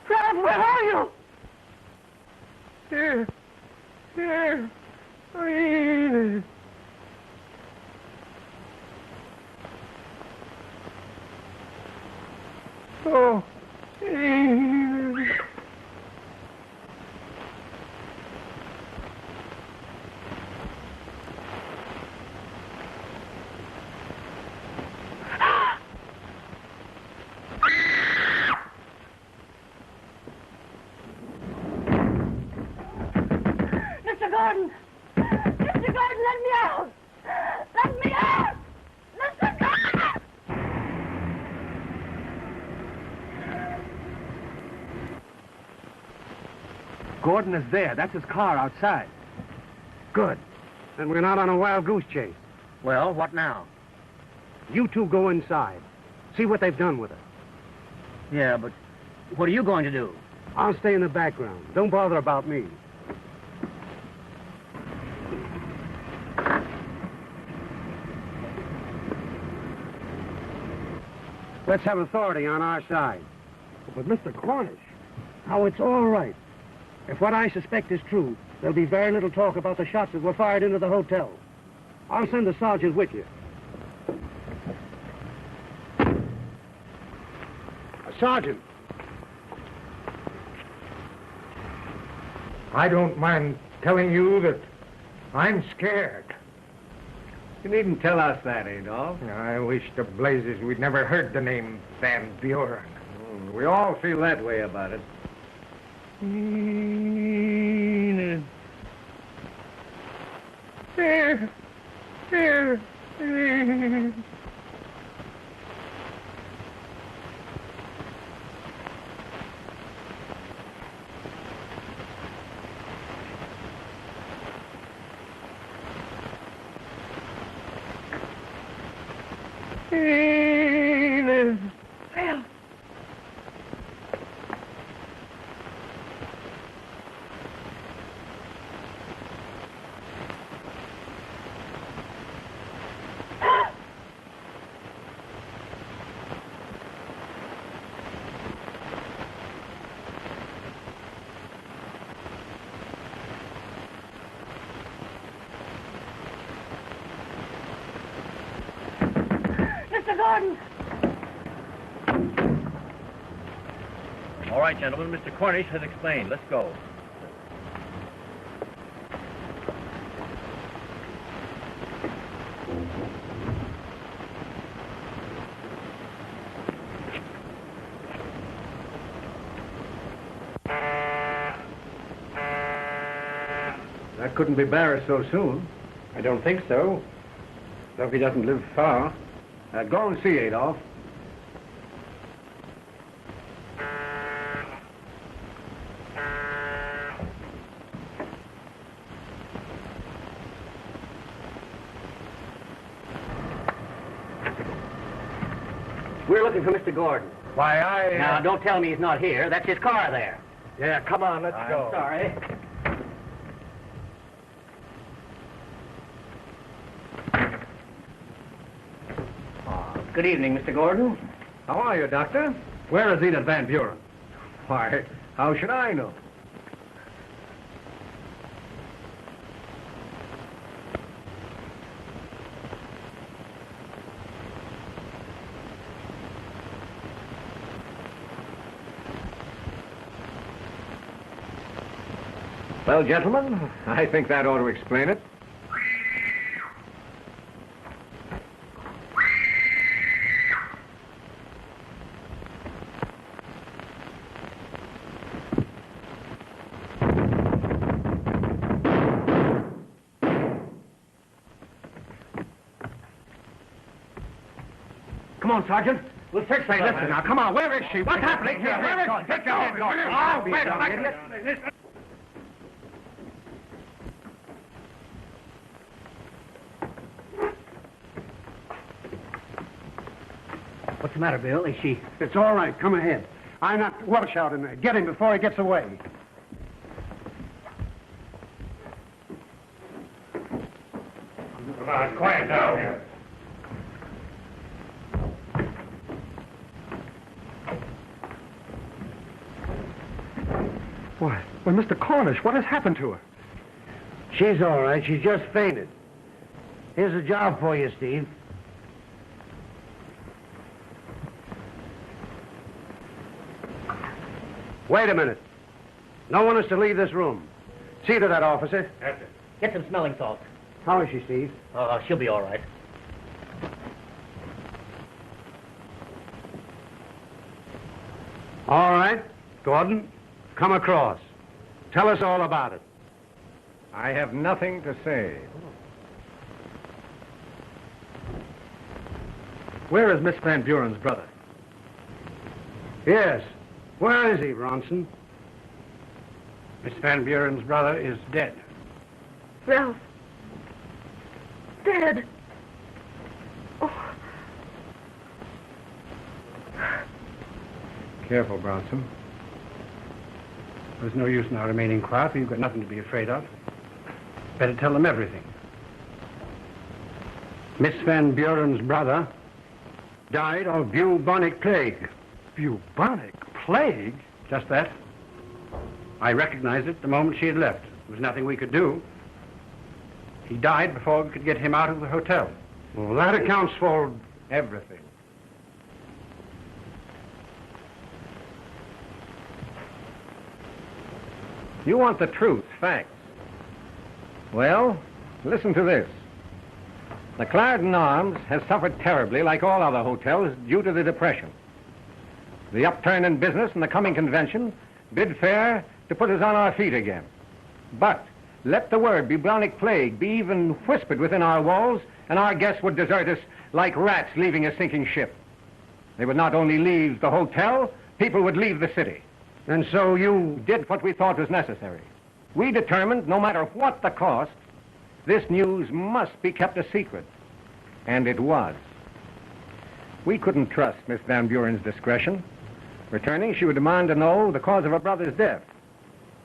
Ralph, where are you? Here. Oh. Mr. Gordon! Mr. Gordon, let me out! Let me out! Mr. Gordon! Gordon is there. That's his car outside. Good. Then we're not on a wild goose chase. Well, what now? You two go inside. See what they've done with her. Yeah, but what are you going to do? I'll stay in the background. Don't bother about me. Let's have authority on our side. But Mr. Cornish. Now, it's all right. If what I suspect is true, there'll be very little talk about the shots that were fired into the hotel. I'll send the sergeant with you. Sergeant. I don't mind telling you that I'm scared. You needn't tell us that, Adolf. I wish to blazes we'd never heard the name Van Buren. We all feel that way about it. Ralph! Gordon! All right, gentlemen, Mr. Cornish has explained. Let's go. That couldn't be Barris so soon. I don't think so. Though he doesn't live far. Go and see, Adolf. We're looking for Mr. Gordon. Why, Now, don't tell me he's not here. That's his car there. Yeah, come on, let's go. Sorry. Good evening, Mr. Gordon. How are you, Doctor? Where is Enid Van Buren? Why, how should I know? Well, gentlemen, I think that ought to explain it. Come on, Sergeant. We'll search Say, for listen her. now, come on, where is she? What's happening here? Where is she? Take your hands off. Oh, wait a minute. What's the matter, Bill? Is she... It's all right. Come ahead. I'm not Welsh out in there. Get him before he gets away. Come on, quiet now. Why, Mr. Cornish, what has happened to her? She's all right. She's just fainted. Here's a job for you, Steve. Wait a minute. No one is to leave this room. See to that, officer. That's it. Get some smelling salts. How is she, Steve? She'll be all right. All right. Gordon, come across. Tell us all about it. I have nothing to say. Where is Miss Van Buren's brother? Yes. Where is he, Bronson? Miss Van Buren's brother is dead. Ralph. Dead. Oh. Careful, Bronson. There's no use in our remaining quiet. You've got nothing to be afraid of. Better tell them everything. Miss Van Buren's brother died of bubonic plague. Bubonic plague? Just that. I recognized it the moment she had left. There was nothing we could do. He died before we could get him out of the hotel. Well, that accounts for... Everything. You want the truth, facts. Well, listen to this. The Clarendon Arms has suffered terribly, like all other hotels, due to the Depression. The upturn in business and the coming convention bid fair to put us on our feet again. But let the word bubonic plague be even whispered within our walls, and our guests would desert us like rats leaving a sinking ship. They would not only leave the hotel, people would leave the city. And so you... Did what we thought was necessary. We determined, no matter what the cost, this news must be kept a secret. And it was. We couldn't trust Miss Van Buren's discretion. Returning, she would demand to know the cause of her brother's death.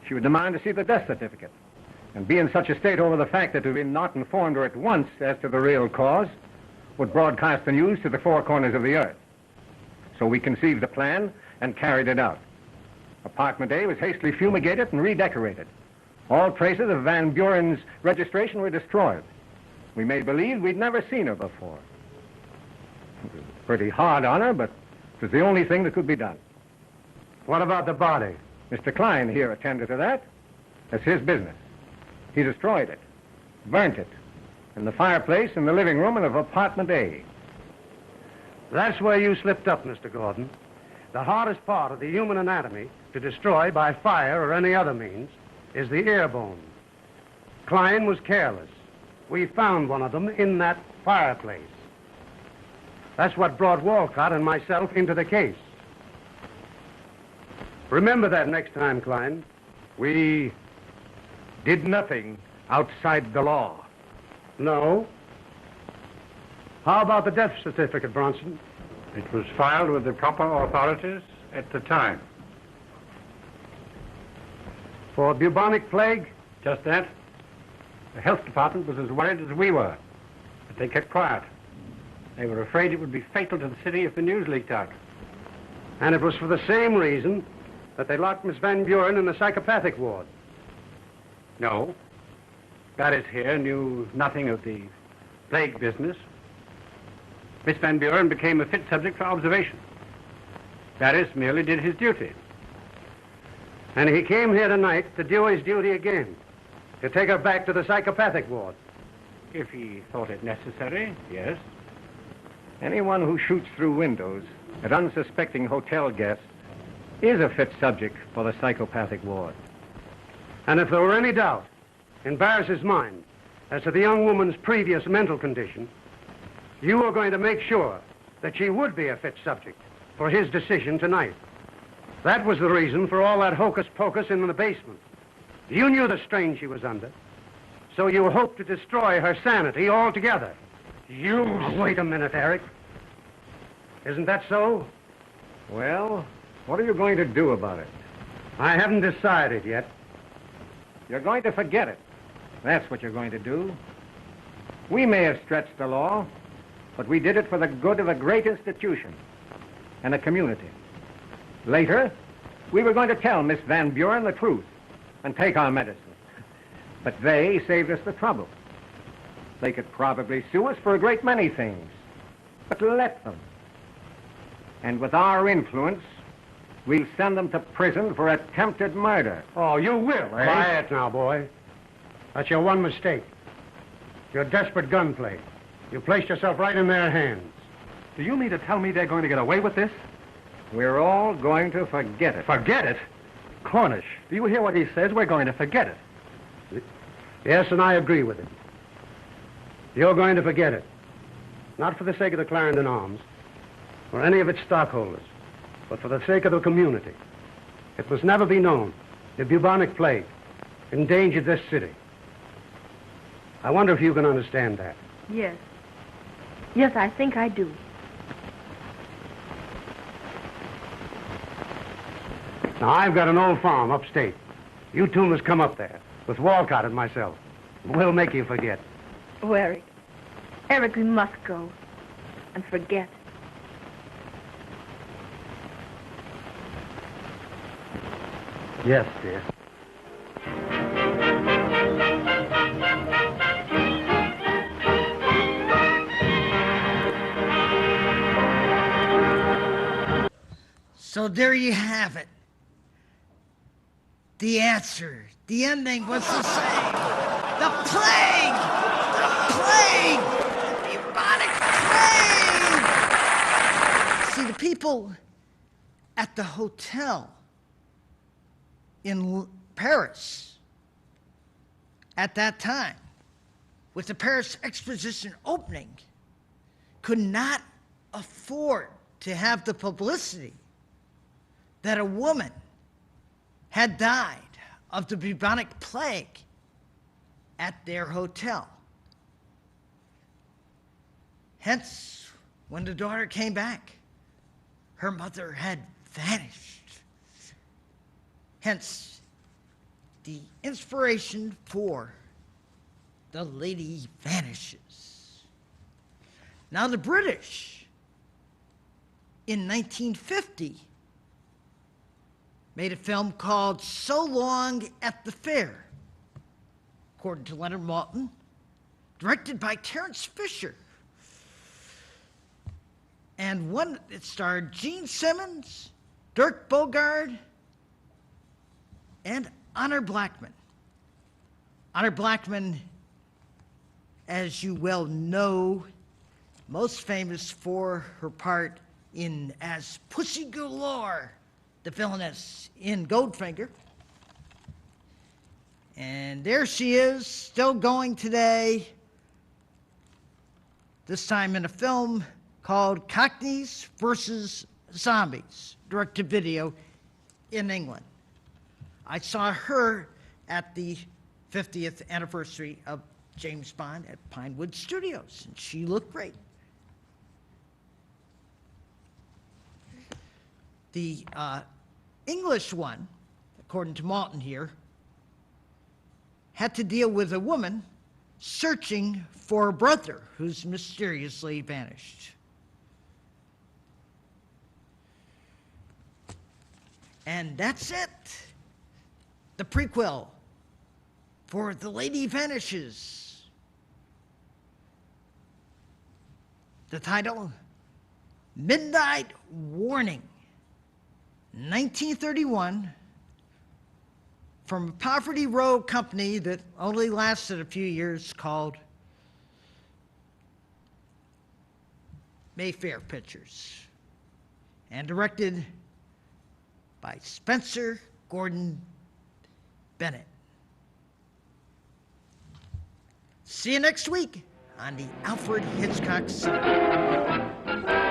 She would demand to see the death certificate. And be in such a state over the fact that we had not informed her at once as to the real cause, would broadcast the news to the four corners of the earth. So we conceived the plan and carried it out. Apartment A was hastily fumigated and redecorated. All traces of Van Buren's registration were destroyed. We made believe we'd never seen her before. Pretty hard on her, but it was the only thing that could be done. What about the body? Mr. Klein here attended to that. That's his business. He destroyed it, burnt it, in the fireplace in the living room of apartment A. That's where you slipped up, Mr. Gordon. The hardest part of the human anatomy to destroy by fire or any other means is the ear bone. Klein was careless. We found one of them in that fireplace. That's what brought Walcott and myself into the case. Remember that next time, Klein. We did nothing outside the law. No. How about the death certificate, Bronson? It was filed with the proper authorities at the time. For bubonic plague? Just that. The health department was as worried as we were, but they kept quiet. They were afraid it would be fatal to the city if the news leaked out. And it was for the same reason that they locked Miss Van Buren in the psychopathic ward. No. Barris here knew nothing of the plague business. Miss Van Buren became a fit subject for observation. Barris merely did his duty. And he came here tonight to do his duty again, to take her back to the psychopathic ward. If he thought it necessary, yes. Anyone who shoots through windows at unsuspecting hotel guests is a fit subject for the psychopathic ward. And if there were any doubt in Barris's mind as to the young woman's previous mental condition, you were going to make sure that she would be a fit subject for his decision tonight. That was the reason for all that hocus-pocus in the basement. You knew the strain she was under, so you hoped to destroy her sanity altogether. You... Oh, wait a minute, Eric. Isn't that so? Well, what are you going to do about it? I haven't decided yet. You're going to forget it. That's what you're going to do. We may have stretched the law, but we did it for the good of a great institution and a community. Later, we were going to tell Miss Van Buren the truth and take our medicine. But they saved us the trouble. They could probably sue us for a great many things, but let them. And with our influence, we'll send them to prison for attempted murder. Oh, you will, eh? Quiet now, boy. That's your one mistake. Your desperate gunplay. You placed yourself right in their hands. Do you mean to tell me they're going to get away with this? We're all going to forget it. Forget it? Cornish, do you hear what he says? We're going to forget it. Yes, and I agree with him. You're going to forget it. Not for the sake of the Clarendon Arms or any of its stockholders, but for the sake of the community. It must never be known the bubonic plague endangered this city. I wonder if you can understand that. Yes. Yes, I think I do. Now, I've got an old farm upstate. You two must come up there with Walcott and myself. We'll make you forget. Oh, Eric. Eric, we must go and forget. Yes, dear. So there you have it. The answer, the ending was the same. The plague! The plague! The bubonic plague! See, the people at the hotel in Paris at that time, with the Paris Exposition opening, could not afford to have the publicity that a woman had died of the bubonic plague at their hotel. Hence, when the daughter came back, her mother had vanished. Hence, the inspiration for The Lady Vanishes. Now, the British, in 1950, made a film called So Long at the Fair, according to Leonard Maltin, directed by Terence Fisher. And one, it starred Gene Simmons, Dirk Bogarde, and Honor Blackman. Honor Blackman, as you well know, most famous for her part in as Pussy Galore, the villainess in Goldfinger. And there she is, still going today, this time in a film called Cockneys versus Zombies, direct-to-video in England. I saw her at the 50th anniversary of James Bond at Pinewood Studios, and she looked great. The English one, according to Malton here, had to deal with a woman searching for a brother who's mysteriously vanished. And that's it. The prequel for The Lady Vanishes. The title, Midnight Warning, 1931, from a Poverty Row company that only lasted a few years called Mayfair Pictures, and directed by Spencer Gordon Bennett. See you next week on the Alfred Hitchcock Cinema.